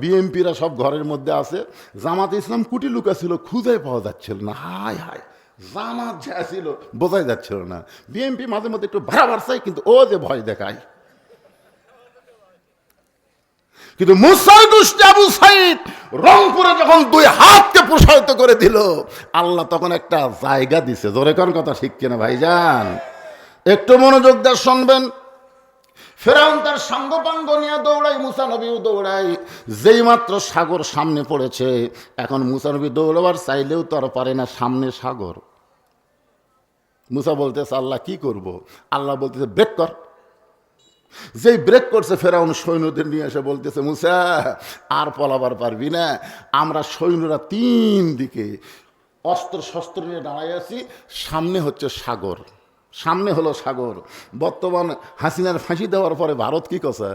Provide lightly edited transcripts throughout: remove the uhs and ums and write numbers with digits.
বিএমপিরা সব ঘরের মধ্যে আছে, জামাত ইসলাম কুটি লুকা ছিল, খুঁজে পাওয়া যাচ্ছিল না। হায় হায়, জামাত যা ছিল বোঝাই যাচ্ছিল না। বিএমপি মাঝে মধ্যে একটু ভাড়া চাই, কিন্তু ও যে ভয় দেখায়। কিন্তু মুসার দুষ্ট আবু সাইদ রংপুরে যখন দুই হাতকে প্রসারিত করে দিল, আল্লাহ তখন একটা জায়গা দিছে। জোরে কোন কথা ঠিক কিনা ভাইজান? একটু মনোযোগ দিয়ে শুনবেন। ফেরাউন তার সাঙ্গপাঙ্গ নিয়ে দৌড়াই, মুসা নবীও দৌড়াই। যেই মাত্র সাগর সামনে পড়েছে, এখন মুসা নবী দৌড়াবার চাইলেও তো আর পারে না, সামনে সাগর। মুসা বলতেছে আল্লাহ কি করব? আল্লাহ বলতেছে ব্রেক কর। যেই ব্রেক করছে, ফেরাউন সৈন্যদের নিয়ে এসে বলতেছে মুসা আর পলাবার পারবি না। আমরা সৈন্যরা তিন দিকে অস্ত্র শস্ত্র নিয়ে দাঁড়াই আছি, সামনে হচ্ছে সাগর, সামনে হলো সাগর। বর্তমান হাসিনার ফাঁসি দেওয়ার পরে ভারত কি করছে?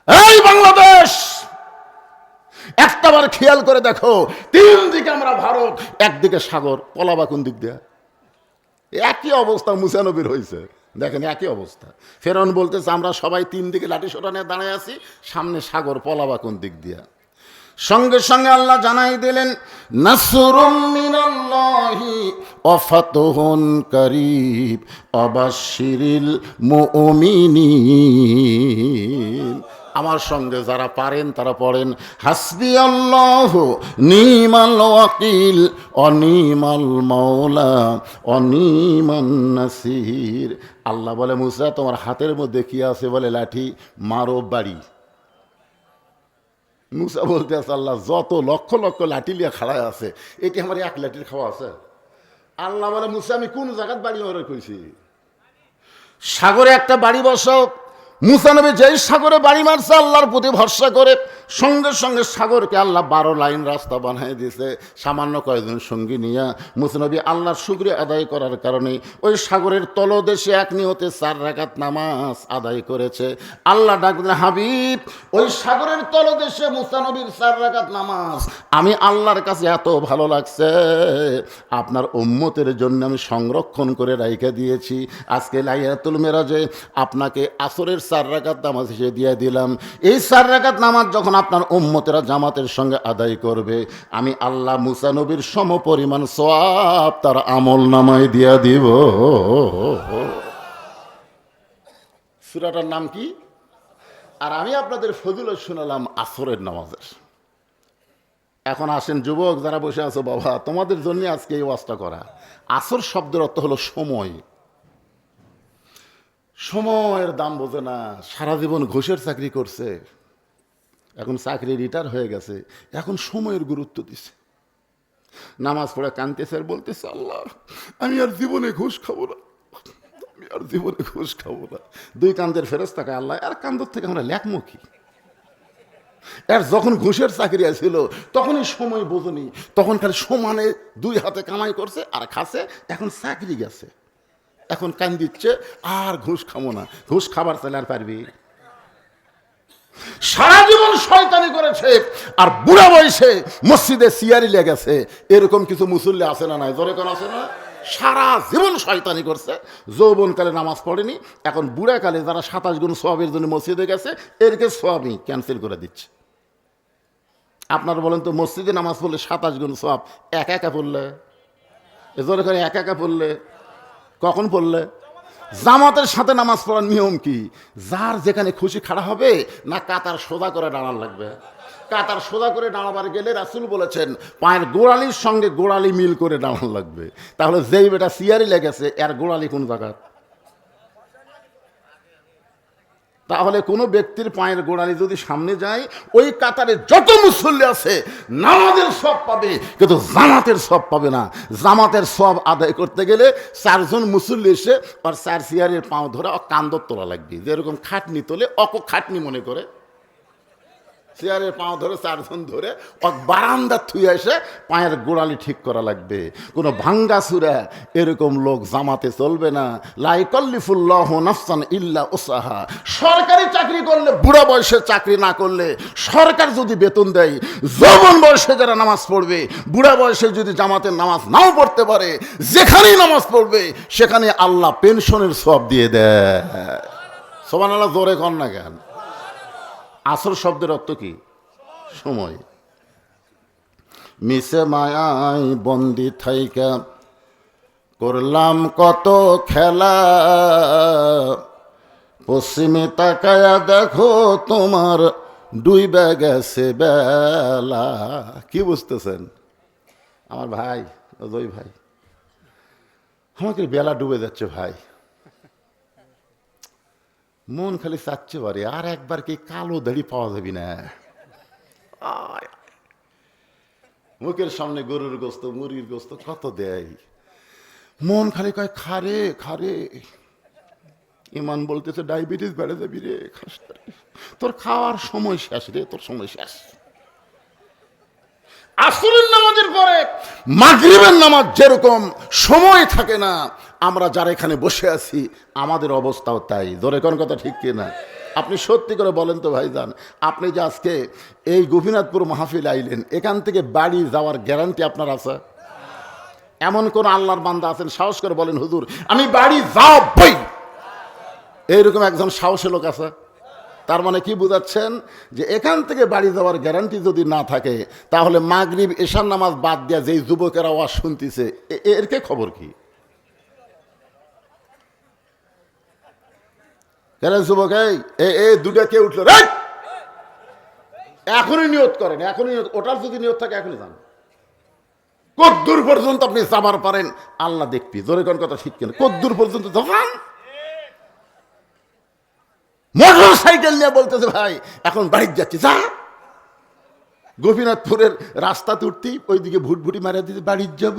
এই বাংলাদেশ, একটাবার খেয়াল করে দেখো, তিন দিকে আমরা ভারত, একদিকে সাগর, পলাবা কোন দিক দিয়ে? একই অবস্থা মুসা নবীর হয়েছে, দেখেন একই অবস্থা। ফেরাউন বলতেছে আমরা সবাই তিন দিকে লাঠি সোটা নিয়ে দাঁড়ায় আছি, সামনে সাগর, পলাবা কোন দিক দিয়া? সঙ্গে সঙ্গে আল্লাহ জানাই দিলেন নাসরুম মিনাল্লাহি ওয়া ফাতহুন কারীব ওয়াবাশশিরিল মুমিনিন। আমার সঙ্গে যারা পারেন তারা পড়েন হাসবি আল্লাহ নিমাল ওয়াকিল অনিমাল মাওলা অনিমান নাসির। আল্লাহ বলে মুসা তোমার হাতের মধ্যে কি আছে? বলে লাঠি, মারো বাড়ি। মুসা বলতে আছে আল্লাহ যত লক্ষ লক্ষ লাঠি লিয়ে খাড়ায় আছে, এটি আমার এক লাঠির খাওয়া আছে? আল্লাহ বলে মুসা আমি কোন জায়গায় বাড়ি মারা কইছি? সাগরে একটা বাড়ি বসাও। মুসা নবী যেই সাগরে বাড়ি মারছে আল্লাহর প্রতি ভরসা করে, সঙ্গে সঙ্গে সাগরকে আল্লাহ 12 লাইন রাস্তা বানিয়ে দিয়েছে। সামান্য কয়েকজন সঙ্গী নিয়ে মুসা নবী আল্লাহর শুকরিয়া আদায় করার কারণে ওই সাগরের তলদেশে এক নিয়তে 4 রাকাত নামাজ আদায় করেছে। আল্লাহ ডাকলেন হাবিব, ওই সাগরের তলদেশে মুসা নবীর 4 রাকাত নামাজ আমি আল্লাহর কাছে এত ভালো লাগছে, আপনার উম্মতের জন্য আমি সংরক্ষণ করে রাইখা দিয়েছি। আজকে লাইলাতুল মেরাজে আপনাকে আসরের 4 রাকাত নামাজ হিসেবে দিয়ে দিলাম। এই 4 রাকাত নামাজ যখন আপনার উম্মতেরা জামাতের সঙ্গে আদায় করবে, আমি আল্লাহ মুসা নবীর সম পরিমাণ সওয়াব তার আমল নামায় দিয়া দিব। সূরাটার নাম কি? আর আমি আপনাদের ফজিলত শোনালাম আসরের নামাজের। এখন আসেন যুবক যারা বসে আছো, বাবা তোমাদের জন্য আজকে এই ওয়াজটা করা। আসর শব্দের অর্থ হলো সময়। সময়ের দাম বোঝে না, সারা জীবন ঘুষের চাকরি করছে, এখন চাকরি রিটায়ার হয়ে গেছে, এখন সময়ের গুরুত্ব দিছে। নামাজ পড়ে কাঁদতেছে আর বলতেছে আল্লাহ আমি আর জীবনে ঘুষ খাবো না, আমি আর জীবনে ঘুষ খাবো না। 2 কান্দের ফেরেশতা আল্লাহ আর কান্দর থেকে আমরা লেখমুখী। আর যখন ঘুষের চাকরি ছিল তখনই সময় বোঝনি, তখন খালি সমানে 2 হাতে কামাই করছে আর খাচ্ছে, এখন চাকরি গেছে, এখন কান দিচ্ছে আর ঘুষ খাবো না। ঘুষ খাবার চাইলে আর পারবি? সারা জীবন শয়তানি করেছে আর বুড়া বয়সে মসজিদে সিয়ারি লেগেছে, এরকম কিছু মুসল্লি আছে না? নাই জোরে কোন আছে না? সারা জীবন শয়তানি করছে, যৌবনকালে নামাজ পড়েনি, এখন বুড়াকালে যারা 27 গুণ সওয়াবের জন্য মসজিদে গেছে, এরকে সওয়াবই ক্যান্সেল করে দিচ্ছে। আপনারা বলেন তো মসজিদে নামাজ পড়লে 27 গুণ সওয়াব একা একা পড়লে, জোরে করে একা একা পড়লে, কখন পড়লে? জামাতের সাথে নামাজ পড়ার নিয়ম কি? যার যেখানে খুশি খাড়া হবে না, কাতার সোজা করে দাঁড়ান লাগবে। কাতার সোজা করে দাঁড়াবার গেলে রাসূল বলেছেন পায়ের গোড়ালির সঙ্গে গোড়ালি মিল করে দাঁড়ান লাগবে। তাহলে যেই বেটা সিয়ারি লেগেছে এর গোড়ালি কোন জায়গা? তাহলে কোনো ব্যক্তির পায়ের গোড়ালি যদি সামনে যায়, ওই কাতারে যত মুসল্লি আছে নামাজের সব পাবে, কিন্তু জামাতের সব পাবে না। জামাতের সব আদায় করতে গেলে 4 জন মুসল্লি এসে আর 4 সিয়ারের পাও ধরে কান্দর তোলা লাগবে। যেরকম খাটনি তোলে খাটনি মনে করে চেয়ারের পাও ধরে 4 জন ধরে বারান্দা থুয়ে এসে পায়ের গোড়ালি ঠিক করা লাগবে। কোনো ভাঙ্গা সুরা এরকম লোক জামাতে চলবে না। লা ইয়াকাল্লিফুল্লাহু নাফসান ইল্লা উসাহা। সরকারি চাকরি করলে, বুড়া বয়সে চাকরি না করলে, সরকার যদি বেতন দেয়, যৌবন বয়সে যারা নামাজ পড়বে, বুড়া বয়সে যদি জামাতের নামাজ নাও পড়তে পারে, যেখানেই নামাজ পড়বে সেখানে আল্লাহ পেনশনের সওয়াব দিয়ে দেয়। সুবহানাল্লাহ, জোরে কর না কেন? আসর শব্দের অর্থ কি? সময়। মিশে মায়াই বন্দি থাইকা করলাম কত খেলা, পশ্চিমে তাকায়া দেখো তোমার ডুইবা গেছে বেলা। কি বুঝতেছেন আমার ভাই, অজয় ভাই? আমাকে বেলা ডুবে যাচ্ছে ভাই, মন খালি চাচ্ছে বারে আর একবার কি কালো দাড়ি পাওয়া যাবি না। মুখের সামনে গরুর গোস্ত মুরগির গোস্ত কত দেয়, মন খালি কয় খারে খারে। ইমান বলতেছে ডায়াবেটিস বেড়ে যাবি রে, তোর খাওয়ার সময় শেষ রে, তোর সময় শেষ। আসরের নামাজের পরে মাগরিবের নামাজ যেরকম সময় থাকে না, আমরা যারা এখানে বসে আছি আমাদের অবস্থাও তাই। জোরে কোন কথা ঠিক কিনা? আপনি সত্যি করে বলেন তো ভাইজান, আপনি যে আজকে এই গোপীনাথপুর মাহফিল আইলেন, এখান থেকে বাড়ি যাওয়ার গ্যারান্টি আপনার আছে? এমন কোন আল্লাহর বান্দা আছেন সাহস করে বলেন হুজুর আমি বাড়ি যাবই, এইরকম একজন সাহসী লোক আছে? তার মানে কি বুঝাচ্ছেন যে এখান থেকে বাড়ি যাওয়ার গ্যারান্টি যদি না থাকে, তাহলে মাগরিব এশার নামাজ বাদ দিয়া যেই যুবকেরা ওয়াজ শুনতেছে এর কে খবর কি? কেন যুবক এই দুটা কে উঠলো রে, এখনই নিয়ত করেন, এখনই ওটার যদি নিয়ত থাকে এখনই যান। কদ্দূর পর্যন্ত আপনি যাবার পারেন আল্লাহ দেখবি। জোরে কোন কথা ঠিক কিনা? কদ্দূর পর্যন্ত যান। মোটর সাইকেল নিয়ে বলতেছে ভাই এখন বাড়ি যাচ্ছি, যা। গোপীনাথপুরের রাস্তা তুলতি ওইদিকে ভুটভুটি মারা দিতে বাড়ি যাব,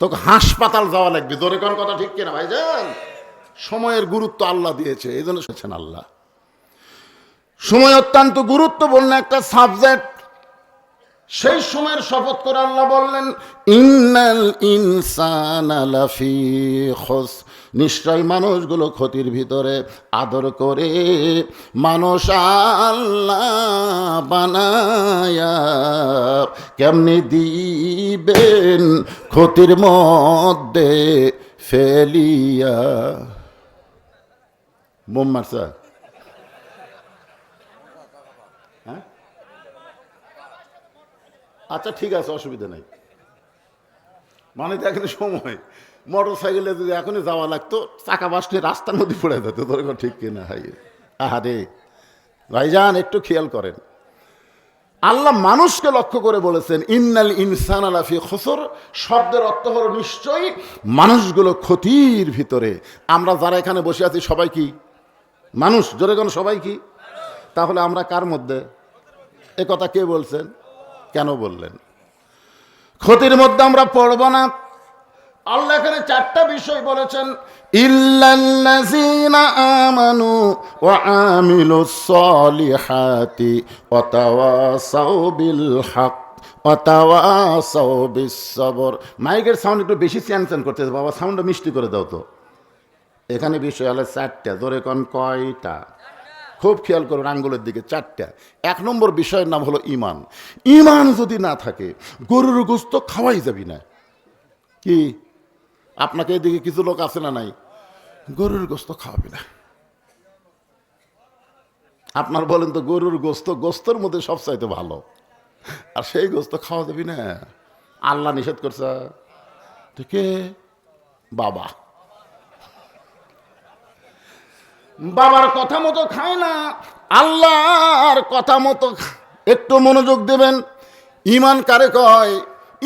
তোকে হাসপাতাল যাওয়া লাগবে। জোরে কোন কথা ঠিক কিনা ভাইজান? সময়ের গুরুত্ব আল্লাহ দিয়েছে, এই জন্য শুনছেন আল্লাহ সময় অত্যন্ত গুরুত্বপূর্ণ একটা সাবজেক্ট। সেই সময়ের শপথ করে আল্লাহ বললেন ইন্নাল ইনসানা লাফি খুস, নিশ্চয় মানুষগুলো ক্ষতির ভিতরে। আদর করে মানুষ আল্লাহ বানায়া কেমনি দিবেন ক্ষতির মধ্যে ফেলিয়া। বোম মারছা? আচ্ছা ঠিক আছে, অসুবিধা নেই। মানে তো এখানে সময় মোটর সাইকেলে যদি এখনই যাওয়া লাগতো, চাকা বাসটি রাস্তার মধ্যে পড়ে যেত। তোর ঠিক কিনা? হাই আহারে ভাইজান একটু খেয়াল করেন, আল্লাহ মানুষকে লক্ষ্য করে বলেছেন ইন্নাল ইনসানা লাফি খুসর, শব্দের অর্থ হলো নিশ্চয়ই মানুষগুলো ক্ষতির ভিতরে। আমরা যারা এখানে বসে আছি সবাই কি মানুষ? জোরে কোন সবাই কি? তাহলে আমরা কার মধ্যে? এ কথা কে বলছেন? কেন বললেন? ক্ষতির মধ্যে আমরা পড়ব না। আল্লাহ এখানে চারটা বিষয় বলেছেন, ইল্লাল্লাযীনা আমানু ওয়া আমিলুস সলিহাতি ওয়া তাওয়াসাউ বিল হক ওয়া তাওয়াসাউ বিস সবর। মাইকের সাউন্ড একটু বেশি চ্যানচ্যান করতেছে বাবা, সাউন্ডটা মিষ্টি করে দাও তো। এখানে বিষয় হলো চারটা। জোরে কোন কয়টা? খুব খেয়াল করুন আঙ্গুলের দিকে, চারটা। এক নম্বর বিষয়ের নাম হলো ইমান। ইমান যদি না থাকে গরুর গোস্ত খাওয়াই যাবি না। কি আপনাকে এদিকে কিছু লোক আছে না নাই, গরুর গোস্ত খাওয়াবি না। আপনার বলেন তো গরুর গোস্ত গোস্তর মধ্যে সবচাইতে ভালো, আর সেই গোস্ত খাওয়া যাবি না? আল্লাহ নিষেধ করছে। ঠিক বাবা বাবার কথা মতো খায় না, আল্লাহর কথা মতো। একটু মনোযোগ দেবেন। ইমান কারে কয়?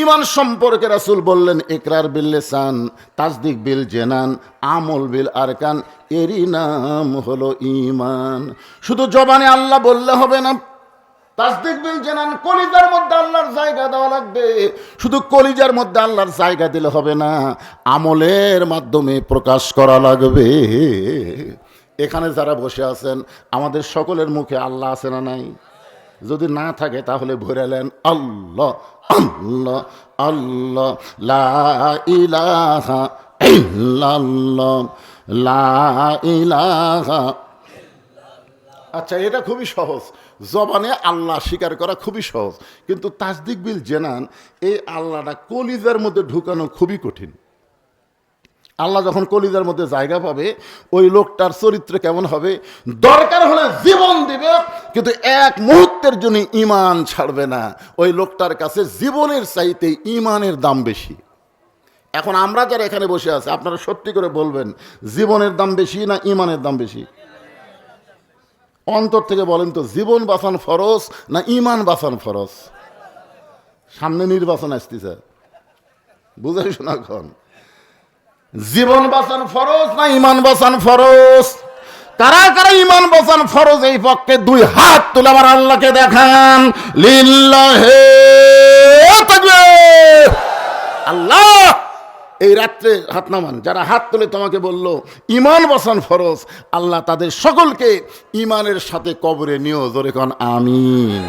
ইমান সম্পর্কে রাসূল বললেন ইকরার বিল লিসান, তাসদিক বিল জানান, আমল বিল আরকান, এরই নাম হলো ইমান। শুধু জবানে আল্লাহ বললে হবে না, তাসদিক বিল জানান, কলিজার মধ্যে আল্লাহর জায়গা দেওয়া লাগবে। শুধু কলিজার মধ্যে আল্লাহর জায়গা দিলে হবে না, আমলের মাধ্যমে প্রকাশ করা লাগবে। এখানে যারা বসে আছেন আমাদের সকলের মুখে আল্লাহ আছে না নাই? যদি না থাকে তাহলে ভরেলেন আল্লাহ আল্লাহ আল্লাহ, লা ইলাহা ইল্লাল্লাহ, লা ইলাহা। আচ্ছা এটা খুবই সহজ, জবানে আল্লাহ স্বীকার করা খুবই সহজ, কিন্তু তাসদিক বিল জানান, এই আল্লাহটা কলিজার মধ্যে ঢুকানো খুবই কঠিন। আল্লাহ যখন কলিজার মধ্যে জায়গা পাবে ওই লোকটার চরিত্র কেমন হবে, দরকার হলে জীবন দিবে কিন্তু এক মুহূর্তের জন্য ঈমান ছাড়বে না। ওই লোকটার কাছে জীবনের চাইতে ঈমানের দাম বেশি। এখন আমরা যারা এখানে বসে আছে আপনারা সত্যি করে বলবেন, জীবনের দাম বেশি না ঈমানের দাম বেশি? অন্তর থেকে বলেন তো, জীবন বাঁচান ফরজ না ঈমান বাঁচান ফরজ? সামনে নির্বাচন আসতেছে, বুঝাই শোনা এখন। জীবন বাঁচান ফরজ না ঈমান বাঁচান ফরজ? কারা কারা ঈমান বাঁচান ফরজ এই পক্ষে দুই হাত তুলে আমার আল্লাহকে দেখান। লিল্লাহে তাকবীর। আল্লাহ এই রাত্রে হাত নামান, যারা হাত তুলে তোমাকে বলল ঈমান বাঁচান ফরজ, আল্লাহ তাদের সকলকে ঈমানের সাথে কবরে নিও। জোরে কোন আমিন।